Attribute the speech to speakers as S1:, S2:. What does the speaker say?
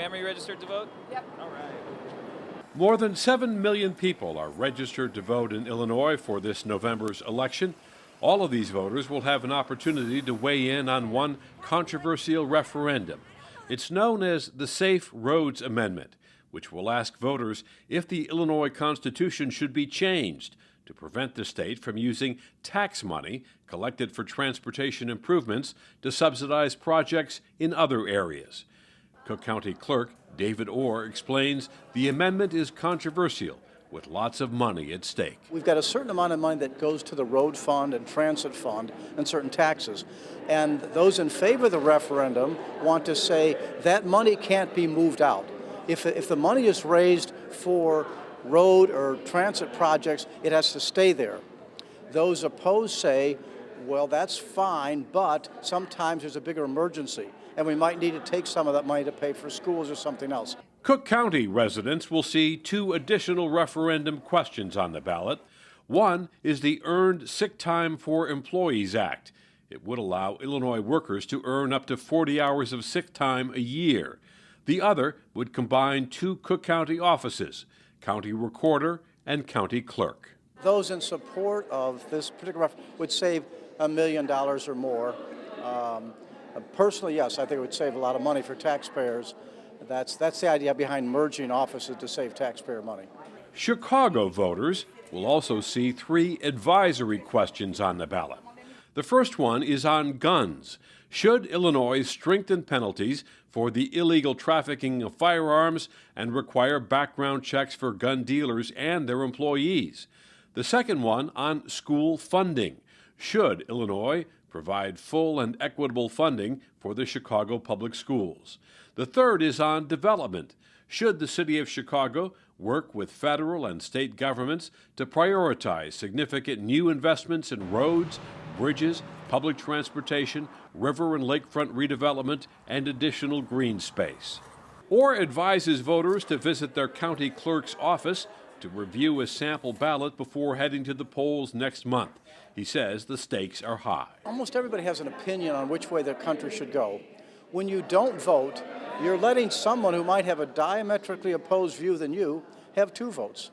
S1: Ma'am, are you registered to vote?
S2: Yep.
S1: All right.
S3: More than 7 million people are registered to vote in Illinois for this November's election. All of these voters will have an opportunity to weigh in on one controversial referendum. It's known as the Safe Roads Amendment, which will ask voters if the Illinois Constitution should be changed to prevent the state from using tax money collected for transportation improvements to subsidize projects in other areas. Cook County Clerk David Orr explains the amendment is controversial, with lots of money at stake.
S4: We've got a certain amount of money that goes to the road fund and transit fund and certain taxes. And those in favor of the referendum want to say that money can't be moved out. If the money is raised for road or transit projects, it has to stay there. Those opposed say, well, that's fine, but sometimes there's a bigger emergency, and we might need to take some of that money to pay for schools or something else.
S3: Cook County residents will see 2 additional referendum questions on the ballot. One is the Earned Sick Time for Employees Act. It would allow Illinois workers to earn up to 40 hours of sick time a year. The other would combine 2 Cook County offices, County Recorder and County Clerk.
S4: Those in support of this particular referendum would save $1 million or more. Personally, yes, I think it would save a lot of money for taxpayers. That's the idea behind merging offices, to save taxpayer money.
S3: Chicago voters will also see 3 advisory questions on the ballot. The first one is on guns. Should Illinois strengthen penalties for the illegal trafficking of firearms and require background checks for gun dealers and their employees? The second one on school funding. Should Illinois provide full and equitable funding for the Chicago public schools? The third is on development. Should the city of Chicago work with federal and state governments to prioritize significant new investments in roads, bridges, public transportation, river and lakefront redevelopment, and additional green space? Or advises voters to visit their county clerk's office to review a sample ballot before heading to the polls next month. He says the stakes are high.
S4: Almost everybody has an opinion on which way the country should go. When you don't vote, you're letting someone who might have a diametrically opposed view than you have 2 votes.